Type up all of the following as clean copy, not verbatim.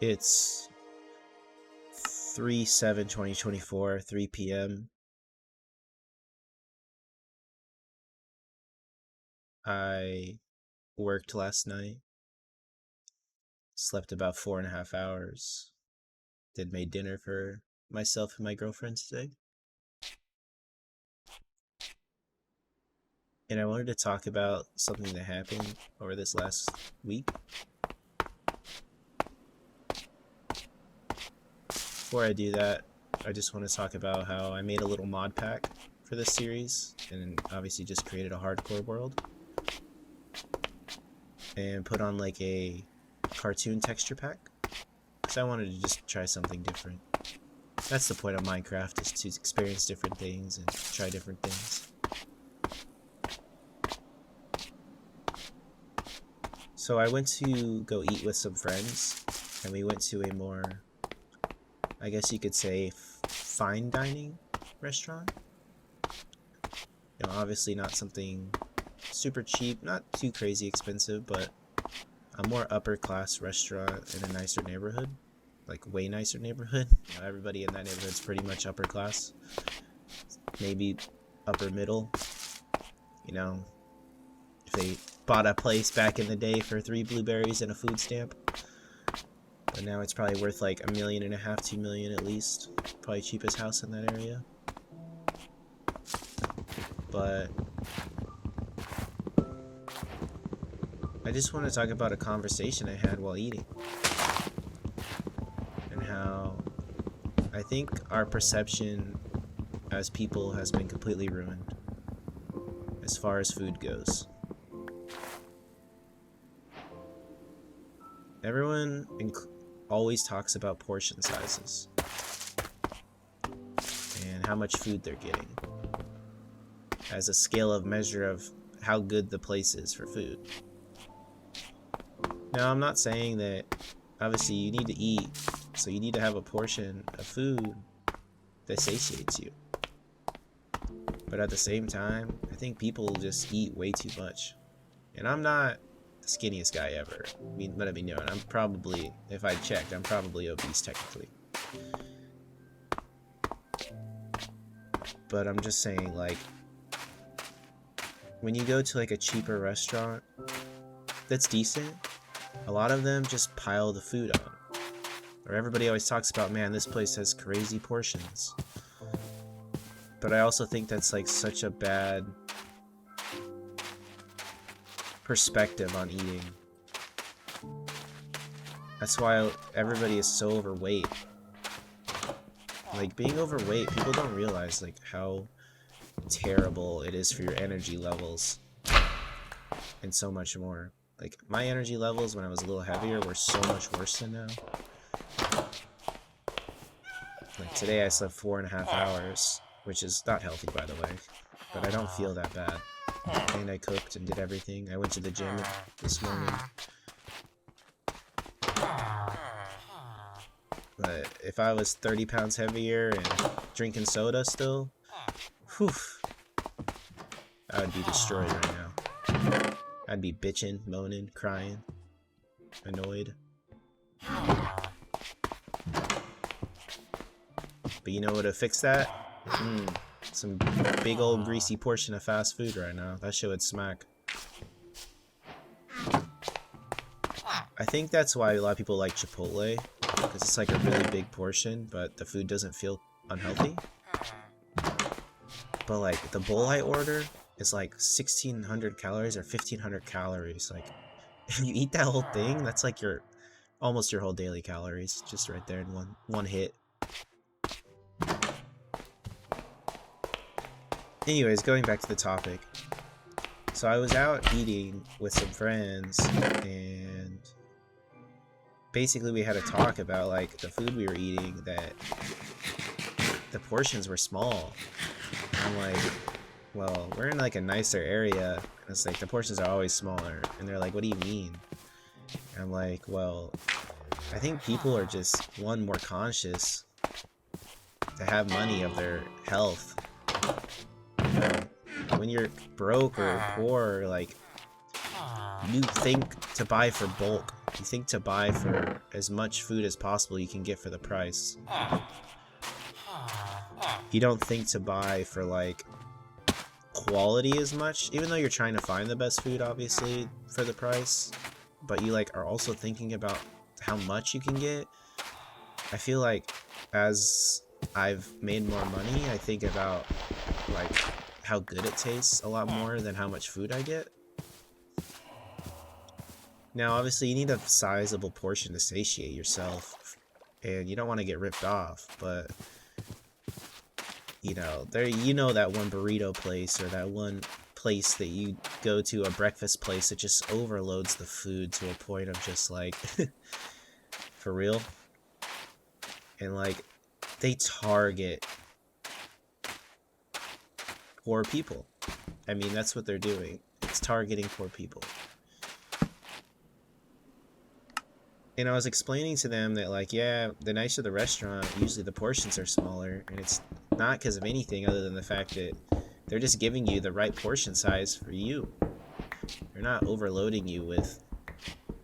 It's 3/7/2024, 3 p.m. I worked last night, slept about 4.5 hours, made dinner for myself and my girlfriend today. And I wanted to talk about something that happened over this last week. Before I do that, I just want to talk about how I made a little mod pack for this series, and obviously just created a hardcore world. And put on like a cartoon texture pack, because I wanted to just try something different. That's the point of Minecraft, is to experience different things and try different things. So I went to go eat with some friends, and we went to a more, I guess you could say, fine dining restaurant. You know, obviously not something super cheap, not too crazy expensive, but a more upper class restaurant in a nicer neighborhood, like way nicer neighborhood. You know, everybody in that neighborhood's pretty much upper class, maybe upper middle. You know, if they bought a place back in the day for 3 blueberries and a food stamp, but now it's probably worth like $1.5 million, $2 million at least. Probably cheapest house in that area. But I just want to talk about a conversation I had while eating, and how I think our perception as people has been completely ruined as far as food goes. Everyone always talks about portion sizes and how much food they're getting as a scale of measure of how good the place is for food. Now, I'm not saying that obviously you need to eat, so you need to have a portion of food that satiates you. But at the same time, I think people just eat way too much. And I'm not the skinniest guy ever. I mean, let it be known, I'm probably, if I checked, I'm probably obese technically. But I'm just saying, like, when you go to like a cheaper restaurant that's decent, a lot of them just pile the food on. Or everybody always talks about, man, this place has crazy portions. But I also think that's like such a bad perspective on eating. That's why everybody is so overweight. Like, being overweight, people don't realize like how terrible it is for your energy levels and so much more. Like, my energy levels when I was a little heavier were so much worse than now. Like, today I slept 4.5 hours, which is not healthy, by the way, but I don't feel that bad. And I cooked and did everything. I went to the gym this morning. But if I was 30 pounds heavier and drinking soda still, whew, I would be destroyed right now. I'd be bitching, moaning, crying, annoyed. But you know what would have fixed that? Some big old greasy portion of fast food right now. That shit would smack. I think that's why a lot of people like Chipotle, because it's like a really big portion, but the food doesn't feel unhealthy. But like, the bowl I order is like 1,600 calories or 1,500 calories. Like, if you eat that whole thing, that's like almost your whole daily calories, just right there in one hit. Anyways, going back to the topic. So I was out eating with some friends, and basically we had a talk about like the food we were eating, that the portions were small. I'm like, well, we're in like a nicer area, and it's like the portions are always smaller. And they're like, what do you mean? And I'm like, well, I think people are just, one, more conscious to have money of their health. You know, when you're broke or poor, like, you think to buy for bulk. You think to buy for as much food as possible you can get for the price. You don't think to buy for like quality as much, even though you're trying to find the best food obviously for the price, but you like are also thinking about how much you can get. I feel like as I've made more money, I think about like how good it tastes a lot more than how much food I get. Now obviously you need a sizable portion to satiate yourself, and you don't want to get ripped off, but you know, that one burrito place or that one place that you go to, a breakfast place that just overloads the food to a point of just like for real. And like they target poor people. I mean, that's what they're doing. It's targeting poor people. And I was explaining to them that like, yeah, the nicer the restaurant, usually the portions are smaller, and it's not because of anything other than the fact that they're just giving you the right portion size for you. They're not overloading you with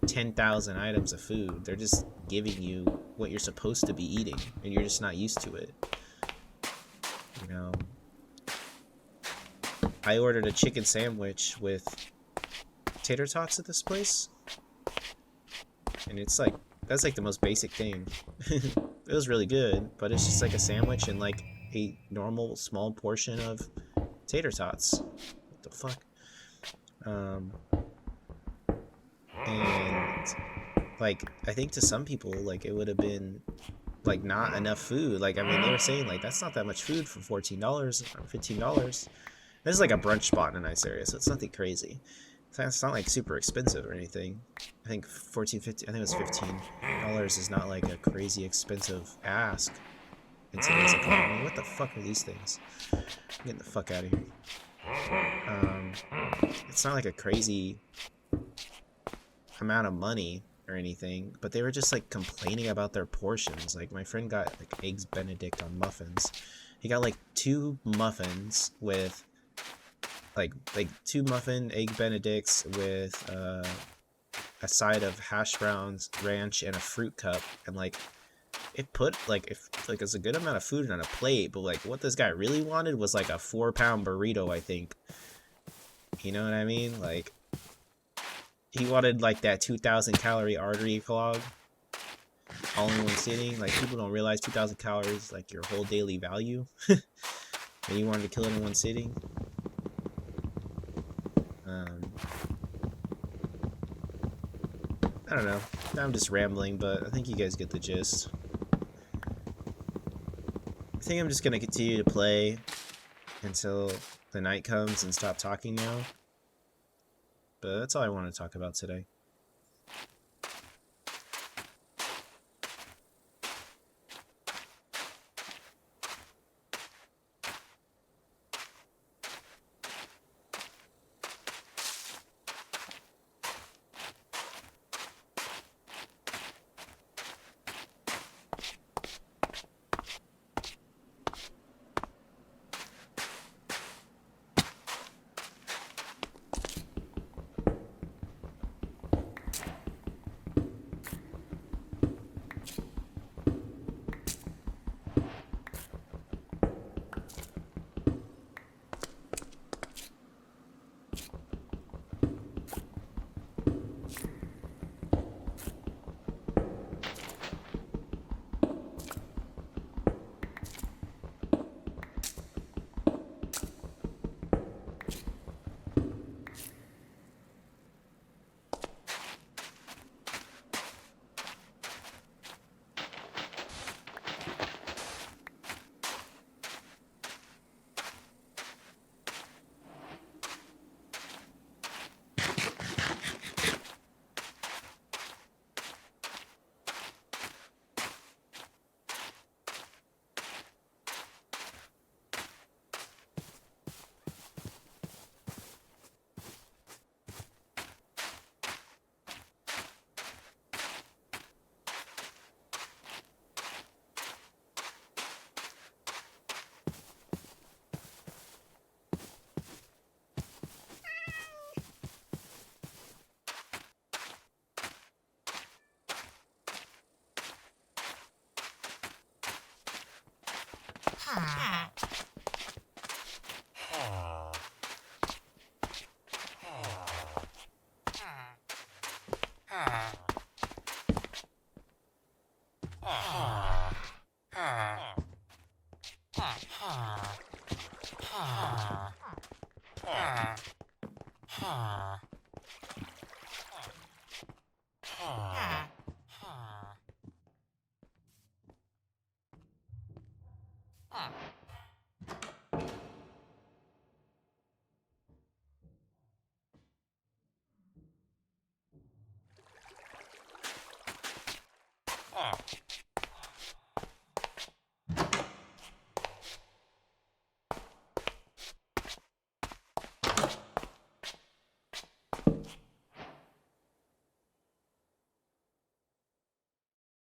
10,000 items of food. They're just giving you what you're supposed to be eating, and you're just not used to it. You know, I ordered a chicken sandwich with tater tots at this place, and it's like, that's like the most basic thing. It was really good, but it's just like a sandwich and like a normal small portion of tater tots. What the fuck? And like I think to some people like it would have been like not enough food. Like I mean they were saying like that's not that much food for $14 or $15. This is like a brunch spot in a nice area, so it's nothing crazy. It's not like super expensive or anything. I think $14, $15, I think it was $15 is not like a crazy expensive ask in today's economy. What the fuck are these things? I'm getting the fuck out of here. It's not like a crazy amount of money or anything, but they were just like complaining about their portions. Like my friend got like eggs Benedict on muffins. He got like 2 muffins with like 2 muffin egg Benedicts with a side of hash browns, ranch, and a fruit cup, and like it put like if like it's a good amount of food on a plate, but like what this guy really wanted was like a 4-pound burrito, I think. You know what I mean? Like he wanted like that 2,000 calorie artery clog all in one sitting. Like people don't realize 2,000 calories like your whole daily value. And you wanted to kill it in one sitting. I don't know. I'm just rambling, but I think you guys get the gist. I think I'm just gonna continue to play until the night comes and stop talking now. But that's all I want to talk about today.